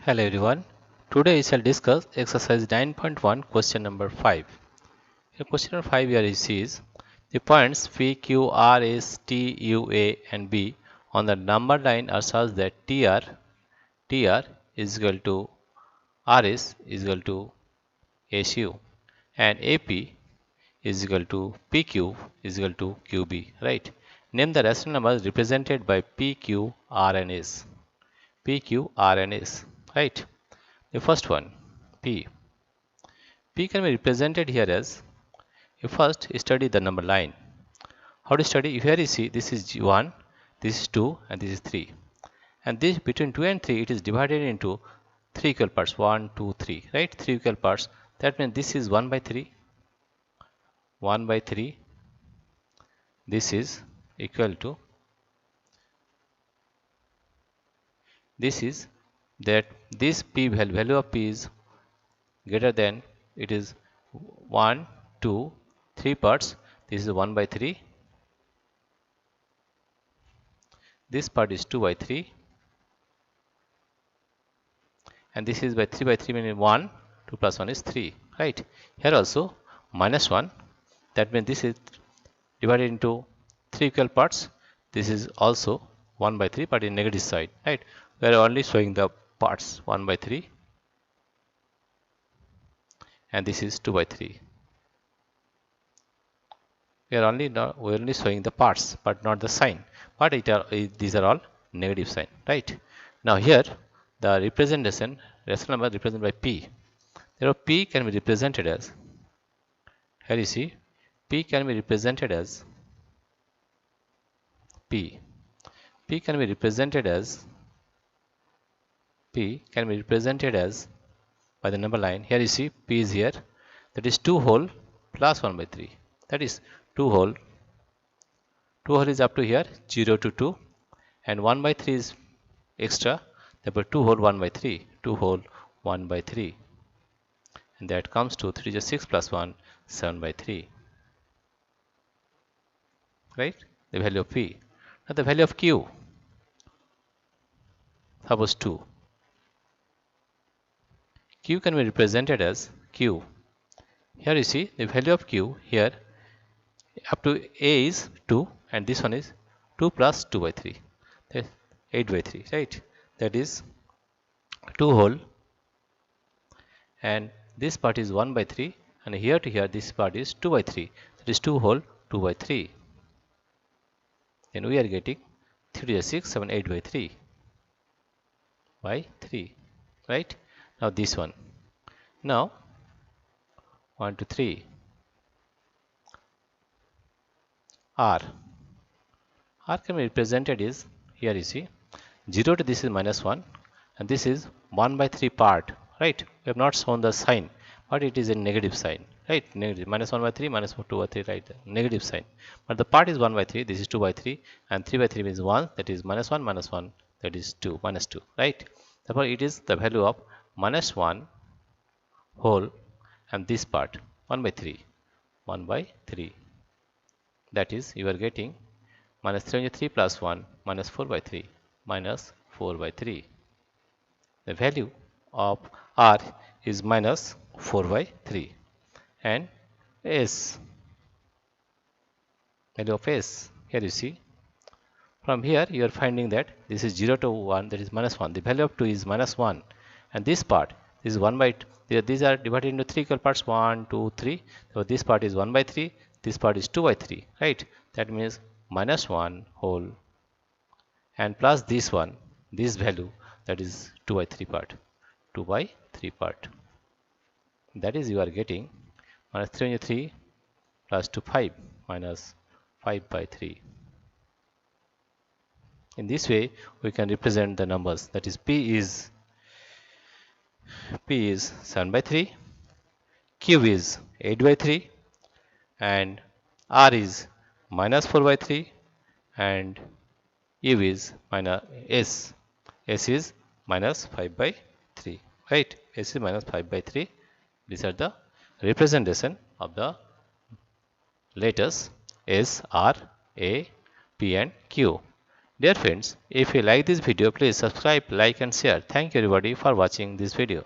Hello everyone. Today I shall discuss exercise 9.1 question number 5. In question number 5 here it says the points P, Q, R, S, T, U, A and B on the number line are such that TR is equal to RS is equal to SU and AP is equal to PQ is equal to QB, right? Name the rational numbers represented by P, Q, R and S. P, Q, R and S, right? The first one, P. P can be represented here as, you first study the number line. How to study? If here you see, this is 1, this is 2 and this is 3. And this between 2 and 3 it is divided into 3 equal parts, 1, 2, 3, right? 3 equal parts. That means this is 1 by 3, 1 by 3. This is equal to, this is that this P value of P is greater than, it is 1, 2, 3 parts. This is 1 by 3. This part is 2 by 3 and this is by 3 meaning 1, 2 plus 1 is 3, right? Here also minus 1, that means this is divided into 3 equal parts. This is also 1 by 3 but in negative side, right? We are only showing the parts 1 by 3 and this is 2 by 3. We are only showing the parts but not the sign, but these are all negative sign, right? Now here the representation, rational number represented by P. Therefore P can be represented as, here you see, P can be represented as P. P can be represented as by the number line. Here you see P is here, that is 2 whole plus 1 by 3, that is 2 whole. 2 whole is up to here 0 to 2 and 1 by 3 is extra, therefore 2 whole 1 by 3, 2 whole 1 by 3, and that comes to 3 is 6 plus 1, 7 by 3, right? The value of P. Now the value of Q, suppose 2. Q can be represented as Q. Here you see the value of Q here up to A is 2 and this one is 2 plus 2 by 3, that's 8 by 3, right? That is 2 whole and this part is 1 by 3 and here to here this part is 2 by 3, that is 2 whole 2 by 3. Then we are getting 3 is 6, 7, 8 by 3 by 3, right? Now this one, now 1 to 3, R. R can be represented is, here you see 0 to this is minus 1 and this is 1 by 3 part, right? We have not shown the sign but it is a negative sign, right? Negative, minus 1 by 3, minus 2 by 3, right? Negative sign, but the part is 1 by 3, this is 2 by 3 and 3 by 3 means 1, that is minus 1 minus 1, that is 2, minus 2, right? Therefore it is the value of minus 1 whole and this part 1 by 3, 1 by 3, that is you are getting minus 3 plus 1 minus 4 by 3, minus 4 by 3. The value of R is minus 4 by 3 and S, value of S, here you see, from here you are finding that this is 0 to 1, that is minus 1, the value of 2 is minus 1 and this part is 1 by 2, these are divided into 3 equal parts, 1, 2, 3, so this part is 1 by 3, this part is 2 by 3, right? That means minus 1 whole and plus this one, this value, that is 2 by 3 part, 2 by 3 part, that is you are getting minus 3 plus 2 5 minus 5 by 3. In this way we can represent the numbers, that is P is 7 by 3, Q is 8 by 3 and R is minus 4 by 3 and U is minus S is minus 5 by 3, right? S is minus 5 by 3. These are the representation of the letters S, R, A, P and Q. Dear friends, if you like this video, please subscribe, like and share. Thank you everybody for watching this video.